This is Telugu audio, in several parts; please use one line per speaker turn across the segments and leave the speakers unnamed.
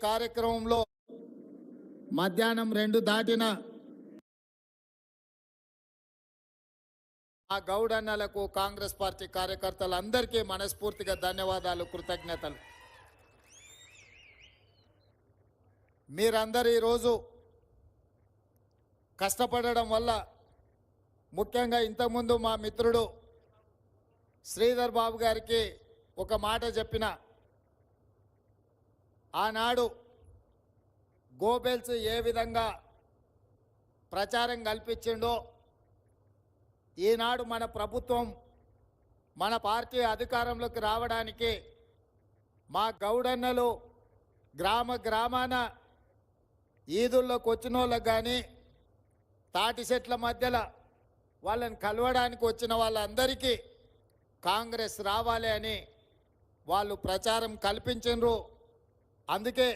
కార్యక్రమంలో మధ్యాహ్నం 2 దాటిన ఆ గౌడన్నలకు కాంగ్రెస్ పార్టీ కార్యకర్తలందరికీ మనస్ఫూర్తిగా ధన్యవాదాలు, కృతజ్ఞతలు. మీరందరూ ఈరోజు కష్టపడడం వల్ల, ముఖ్యంగా ఇంతకుముందు మా మిత్రుడు శ్రీధర్ బాబు గారికి ఒక మాట చెప్పిన, ఆనాడు గోబెల్స్ ఏ విధంగా ప్రచారం కల్పించిండో ఈనాడు మన ప్రభుత్వం మన పార్టీ అధికారంలోకి రావడానికి మా గౌడన్నలు గ్రామాన ఈదుల్లోకి వచ్చిన వాళ్ళకు కానీ తాటి చెట్ల మధ్యలో వాళ్ళని కలవడానికి వచ్చిన వాళ్ళందరికీ కాంగ్రెస్ రావాలి అని వాళ్ళు ప్రచారం కల్పించారు. అందుకే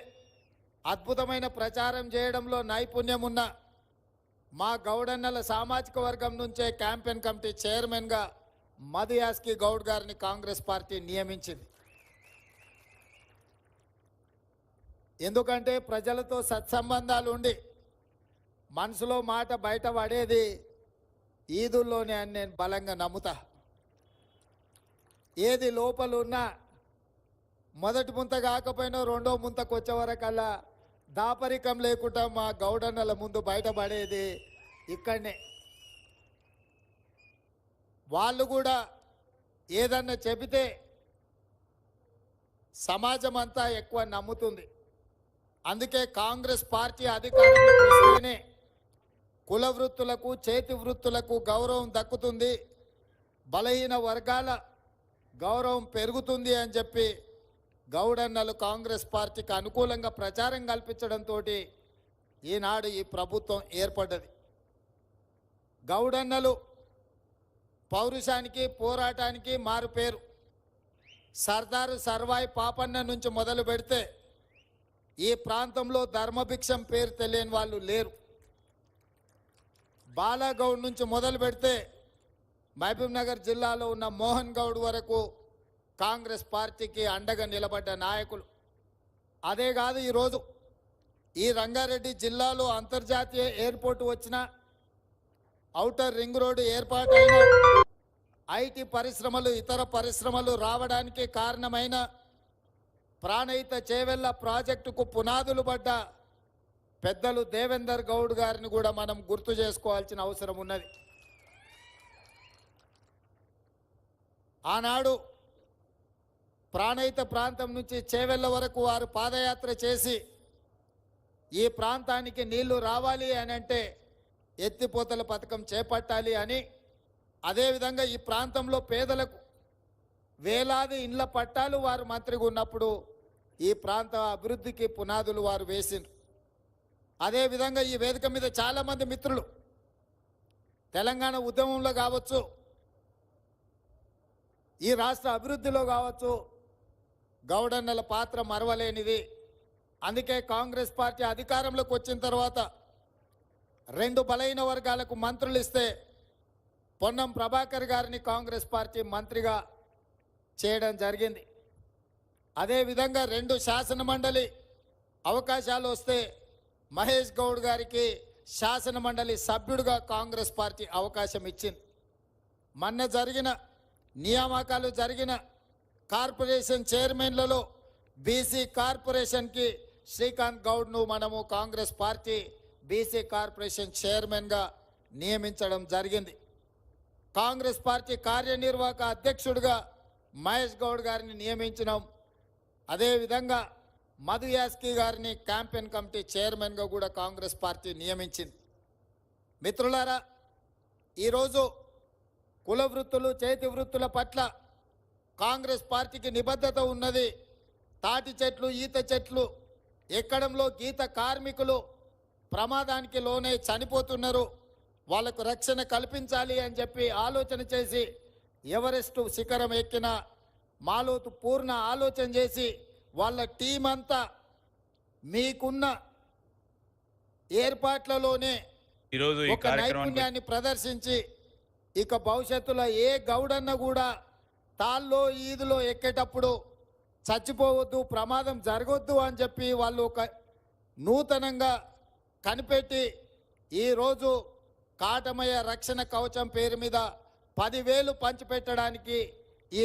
అద్భుతమైన ప్రచారం చేయడంలో నైపుణ్యం ఉన్న మా గౌడన్నల సామాజిక వర్గం నుంచే క్యాంపెయిన్ కమిటీ చైర్మన్గా మధు యాస్కి గౌడ్ గారిని కాంగ్రెస్ పార్టీ నియమించింది. ఎందుకంటే ప్రజలతో సత్సంబంధాలు ఉండి మనసులో మాట బయట పడేది ఈదుల్లోనే అని నేను బలంగా నమ్ముతా. ఏది లోపల ఉన్నా మొదటి ముంత కాకపోయినా రెండో ముంతకు వచ్చే వరకల్లా దాపరికం లేకుండా మా గౌడన్నల ముందు బయటపడేది ఇక్కడనే. వాళ్ళు కూడా ఏదన్నా చెబితే సమాజం అంతా ఎక్కువ నమ్ముతుంది. అందుకే కాంగ్రెస్ పార్టీ అధికారంలోకి వస్తేనే కుల వృత్తులకు చేతి వృత్తులకు గౌరవం దక్కుతుంది, బలహీన వర్గాల గౌరవం పెరుగుతుంది అని చెప్పి గౌడన్నలు కాంగ్రెస్ పార్టీకి అనుకూలంగా ప్రచారం కల్పించడంతో ఈనాడు ఈ ప్రభుత్వం ఏర్పడ్డది. గౌడన్నలు పౌరుషానికి పోరాటానికి మారు పేరు. సర్దారు సర్వాయి పాపన్న నుంచి మొదలు పెడితే ఈ ప్రాంతంలో ధర్మభిక్షం పేరు తెలియని వాళ్ళు లేరు. బాలాగౌడ్ నుంచి మొదలు పెడితే మహబూబ్ నగర్ జిల్లాలో ఉన్న మోహన్ గౌడ్ వరకు కాంగ్రెస్ పార్టీకి అండగా నిలబడ్డ నాయకులు. అదే కాదు, ఈరోజు ఈ రంగారెడ్డి జిల్లాలో అంతర్జాతీయ ఎయిర్పోర్టు వచ్చిన, ఔటర్ రింగ్ రోడ్డు ఏర్పాటైన, ఐటీ పరిశ్రమలు ఇతర పరిశ్రమలు రావడానికి కారణమైన ప్రాణహిత చేవెళ్ల ప్రాజెక్టుకు పునాదులు పడ్డ పెద్దలు దేవేందర్ గౌడ్ గారిని కూడా మనం గుర్తు చేసుకోవాల్సిన అవసరం ఉన్నది. ఆనాడు ప్రాణహిత ప్రాంతం నుంచి చేవెళ్ల వరకు వారు పాదయాత్ర చేసి ఈ ప్రాంతానికి నీళ్లు రావాలి అని అంటే ఎత్తిపోతల పథకం చేపట్టాలి అని, అదేవిధంగా ఈ ప్రాంతంలో పేదలకు వేలాది ఇండ్ల పట్టాలు వారు మంత్రిగా ఉన్నప్పుడు ఈ ప్రాంత అభివృద్ధికి పునాదులు వారు వేసిండ్రు. అదేవిధంగా ఈ వేదిక మీద చాలామంది మిత్రులు తెలంగాణ ఉద్యమంలో కావచ్చు, ఈ రాష్ట్ర అభివృద్ధిలో కావచ్చు గౌడన్నల పాత్ర మరవలేనిది. అందుకే కాంగ్రెస్ పార్టీ అధికారంలోకి వచ్చిన తర్వాత 2 బలహీన వర్గాలకు మంత్రులు ఇస్తే పొన్నం ప్రభాకర్ గారిని కాంగ్రెస్ పార్టీ మంత్రిగా చేయడం జరిగింది. అదేవిధంగా 2 శాసనమండలి అవకాశాలు వస్తే మహేష్ గౌడ్ గారికి శాసనమండలి సభ్యుడిగా కాంగ్రెస్ పార్టీ అవకాశం ఇచ్చింది. మొన్న జరిగిన నియామకాలు జరిగిన కార్పొరేషన్ చైర్మన్లలో బీసీ కార్పొరేషన్కి శ్రీకాంత్ గౌడ్ను మనము కాంగ్రెస్ పార్టీ బీసీ కార్పొరేషన్ చైర్మన్గా నియమించడం జరిగింది. కాంగ్రెస్ పార్టీ కార్యనిర్వాహక అధ్యక్షుడిగా మహేష్ గౌడ్ గారిని నియమించినాం. అదేవిధంగా మధు యాస్కి గారిని క్యాంపెయిన్ కమిటీ చైర్మన్గా కూడా కాంగ్రెస్ పార్టీ నియమించింది. మిత్రులారా, ఈరోజు కుల వృత్తులు చేతి వృత్తుల పట్ల కాంగ్రెస్ పార్టీకి నిబద్ధత ఉన్నది. తాటి చెట్లు ఈత చెట్లు ఎక్కడంలో గీత కార్మికులు ప్రమాదానికి లోనే చనిపోతున్నారు, వాళ్లకు రక్షణ కల్పించాలి అని చెప్పి ఆలోచన చేసి ఎవరెస్టు శిఖరం ఎక్కిన మాలోతు పూర్ణ ఆలోచన చేసి వాళ్ళ టీం అంతా మీకున్న ఏర్పాట్లలోనే ఒక నైపుణ్యాన్ని ప్రదర్శించి ఇక భవిష్యత్తులో ఏ గౌడన్న కూడా తాల్లో ఈదులో ఎక్కేటప్పుడు చచ్చిపోవద్దు, ప్రమాదం జరగొద్దు అని చెప్పి వాళ్ళు ఒక నూతనంగా కనిపెట్టి ఈరోజు కాటమయ్య రక్షణ కవచం పేరు మీద 10,000 పంచిపెట్టడానికి ఈ